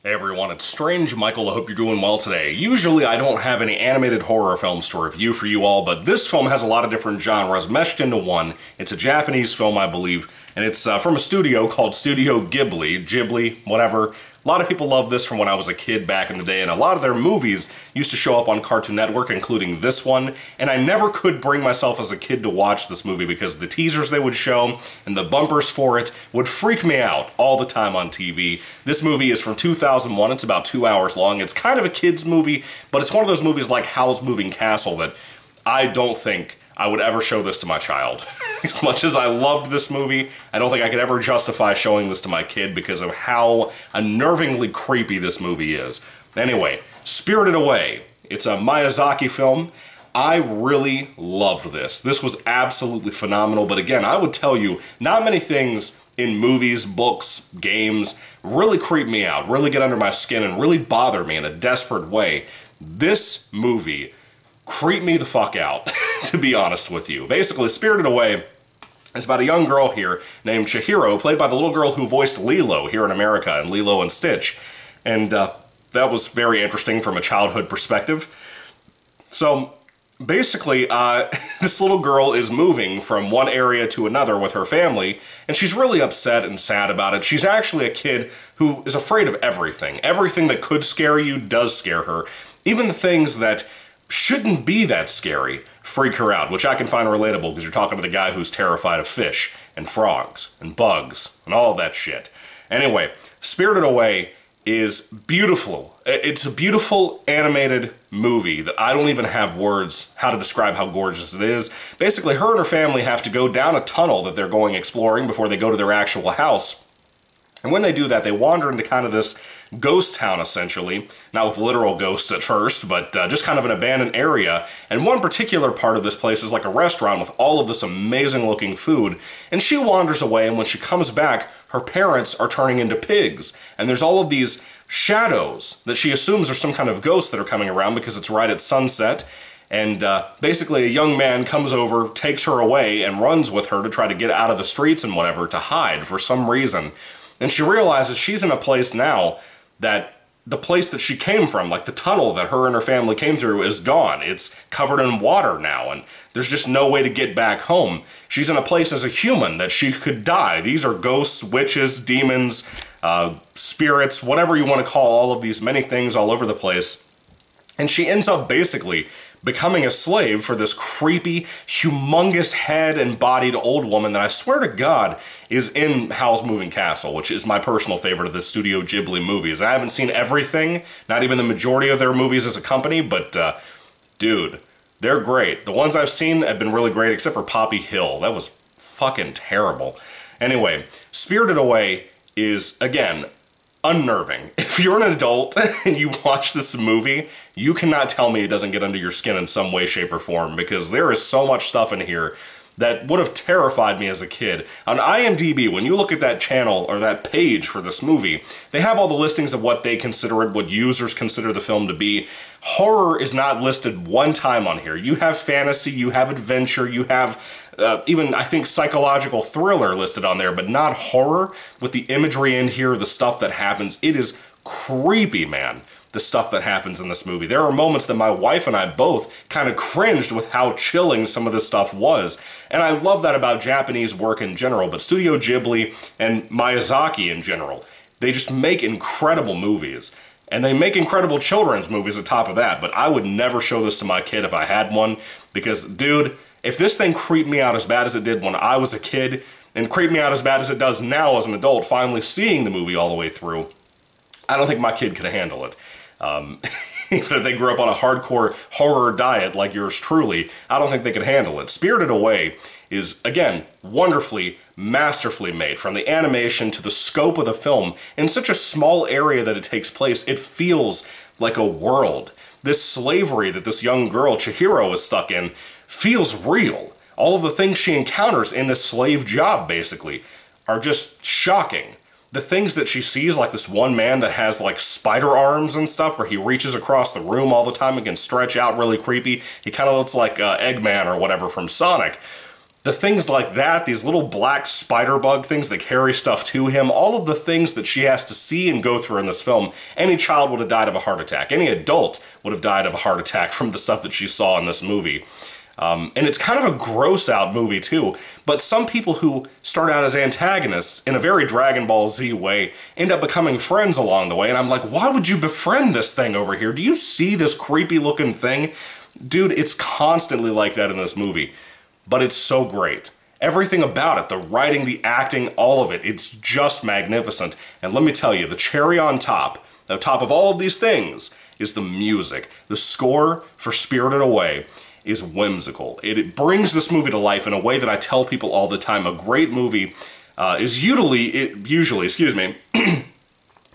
Hey everyone, it's Strange Michael. I hope you're doing well today. Usually I don't have any animated horror films to review for you all, but this film has a lot of different genres meshed into one. It's a Japanese film, I believe, and it's from a studio called Studio Ghibli, whatever. A lot of people love this from when I was a kid back in the day, and a lot of their movies used to show up on Cartoon Network, including this one, and I never could bring myself as a kid to watch this movie because the teasers they would show and the bumpers for it would freak me out all the time on TV. This movie is from 2001. It's about 2 hours long. It's kind of a kid's movie, but it's one of those movies like Howl's Moving Castle that I don't think I would ever show this to my child. As much as I loved this movie, I don't think I could ever justify showing this to my kid because of how unnervingly creepy this movie is. Anyway, Spirited Away. It's a Miyazaki film. I really loved this. This was absolutely phenomenal, but again, I would tell you, not many things in movies, books, games really creep me out, really get under my skin, and really bother me in a desperate way. This movie creep me the fuck out, to be honest with you. Basically, Spirited Away is about a young girl here named Chihiro, played by the little girl who voiced Lilo here in America in Lilo and Stitch. And that was very interesting from a childhood perspective. So, basically, this little girl is moving from one area to another with her family, and she's really upset and sad about it. She's actually a kid who is afraid of everything. Everything that could scare you does scare her. Even the things that shouldn't be that scary freak her out, which I can find relatable because you're talking to the guy who's terrified of fish and frogs and bugs and all that shit. Anyway, Spirited Away is beautiful. It's a beautiful animated movie that I don't even have words how to describe how gorgeous it is. Basically, her and her family have to go down a tunnel that they're going exploring before they go to their actual house. And when they do that, they wander into kind of this ghost town, essentially. Not with literal ghosts at first, but just kind of an abandoned area. And one particular part of this place is like a restaurant with all of this amazing-looking food. And she wanders away, and when she comes back, her parents are turning into pigs. And there's all of these shadows that she assumes are some kind of ghosts that are coming around because it's right at sunset. And basically a young man comes over, takes her away, and runs with her to try to get out of the streets and whatever, to hide for some reason. And she realizes she's in a place now that the place that she came from, like the tunnel that her and her family came through, is gone. It's covered in water now, and there's just no way to get back home. She's in a place as a human that she could die. These are ghosts, witches, demons, spirits, whatever you want to call all of these many things all over the place. And she ends up basically becoming a slave for this creepy, humongous head and bodied old woman that I swear to God is in Howl's Moving Castle, which is my personal favorite of the Studio Ghibli movies. I haven't seen everything, not even the majority of their movies as a company, but dude, they're great. The ones I've seen have been really great, except for Poppy Hill. That was fucking terrible. Anyway, Spirited Away is, again, unnerving. If you're an adult and you watch this movie, you cannot tell me it doesn't get under your skin in some way, shape, or form, because there is so much stuff in here that would have terrified me as a kid. On IMDb, when you look at that channel or that page for this movie, they have all the listings of what they consider it, what users consider the film to be. Horror is not listed one time on here. You have fantasy, you have adventure, you have even, I think, psychological thriller listed on there, but not horror. With the imagery in here, the stuff that happens, it is creepy, man, the stuff that happens in this movie. There are moments that my wife and I both kind of cringed with how chilling some of this stuff was. And I love that about Japanese work in general, but Studio Ghibli and Miyazaki in general, they just make incredible movies. And they make incredible children's movies on top of that, but I would never show this to my kid if I had one, because, dude, if this thing creeped me out as bad as it did when I was a kid, and creeped me out as bad as it does now as an adult, finally seeing the movie all the way through, I don't think my kid could handle it. Even if they grew up on a hardcore horror diet like yours truly, I don't think they could handle it. Spirited Away is, again, wonderfully, masterfully made. From the animation to the scope of the film, in such a small area that it takes place, it feels like a world. This slavery that this young girl, Chihiro, is stuck in, feels real. All of the things she encounters in this slave job, basically, are just shocking. The things that she sees, like this one man that has like spider arms and stuff, where he reaches across the room all the time and can stretch out really creepy. He kind of looks like Eggman or whatever from Sonic. the things like that, these little black spider bug things that carry stuff to him, all of the things that she has to see and go through in this film, any child would have died of a heart attack. Any adult would have died of a heart attack from the stuff that she saw in this movie. And it's kind of a gross out movie too, but some people who start out as antagonists in a very Dragon Ball Z way end up becoming friends along the way, and I'm like, why would you befriend this thing over here? Do you see this creepy looking thing? Dude, it's constantly like that in this movie, but it's so great. Everything about it, the writing, the acting, all of it, it's just magnificent. And let me tell you, the cherry on top of all of these things, is the music. The score for Spirited Away is whimsical. It brings this movie to life in a way that I tell people all the time. A great movie is usually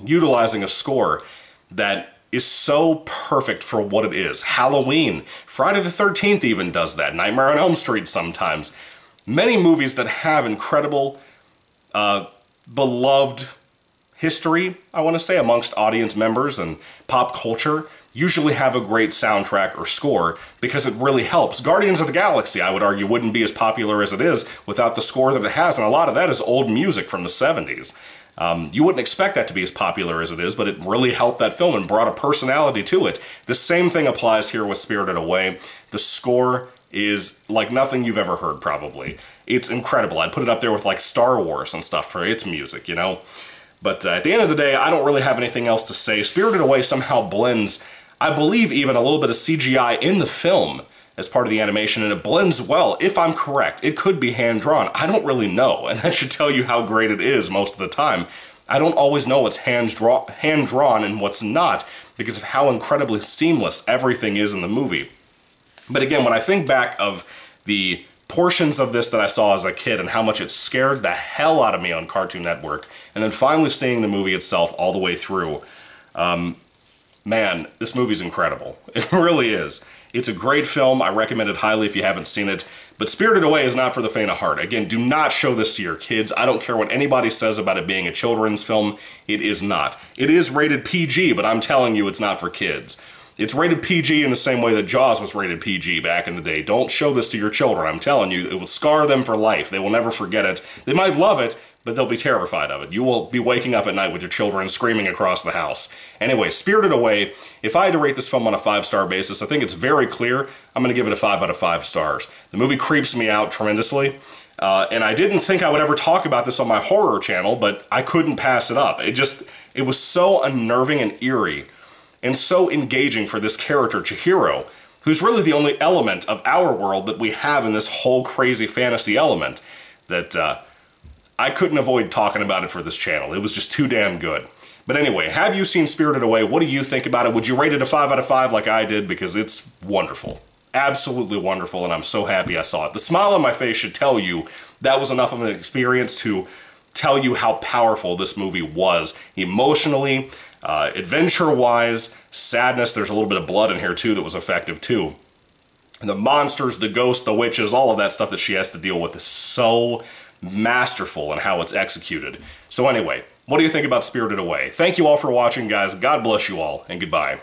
utilizing a score that is so perfect for what it is. Halloween, Friday the 13th even does that. Nightmare on Elm Street sometimes. Many movies that have incredible, beloved history, I want to say, amongst audience members and pop culture, usually have a great soundtrack or score because it really helps. Guardians of the Galaxy, I would argue, wouldn't be as popular as it is without the score that it has, and a lot of that is old music from the 70s. You wouldn't expect that to be as popular as it is, but it really helped that film and brought a personality to it. The same thing applies here with Spirited Away. The score is like nothing you've ever heard, probably. It's incredible. I'd put it up there with like Star Wars and stuff for its music, you know? But at the end of the day, I don't really have anything else to say. Spirited Away somehow blends, I believe, even a little bit of CGI in the film as part of the animation, and it blends well, if I'm correct. It could be hand-drawn. I don't really know, and that should tell you how great it is most of the time. I don't always know what's hand-drawn and what's not because of how incredibly seamless everything is in the movie. But again, when I think back of the portions of this that I saw as a kid and how much it scared the hell out of me on Cartoon Network, and then finally seeing the movie itself all the way through, man, this movie's incredible. It really is. It's a great film. I recommend it highly if you haven't seen it. But Spirited Away is not for the faint of heart. Again, do not show this to your kids. I don't care what anybody says about it being a children's film. It is not. It is rated PG, but I'm telling you it's not for kids. It's rated PG in the same way that Jaws was rated PG back in the day. Don't show this to your children. I'm telling you, it will scar them for life. They will never forget it. They might love it, but they'll be terrified of it. You will be waking up at night with your children screaming across the house. Anyway, Spirited Away, if I had to rate this film on a 5-star basis, I think it's very clear. I'm going to give it a 5 out of 5 stars. The movie creeps me out tremendously, and I didn't think I would ever talk about this on my horror channel, but I couldn't pass it up. It was so unnerving and eerie, and so engaging for this character, Chihiro, who's really the only element of our world that we have in this whole crazy fantasy element, that I couldn't avoid talking about it for this channel. It was just too damn good. But anyway, have you seen Spirited Away? What do you think about it? Would you rate it a 5 out of 5 like I did? Because it's wonderful. Absolutely wonderful, and I'm so happy I saw it. The smile on my face should tell you that was enough of an experience to tell you how powerful this movie was. Emotionally, adventure-wise, sadness, there's a little bit of blood in here too that was effective too. And the monsters, the ghosts, the witches, all of that stuff that she has to deal with is so masterful in how it's executed. So anyway, what do you think about Spirited Away? Thank you all for watching, guys. God bless you all, and goodbye.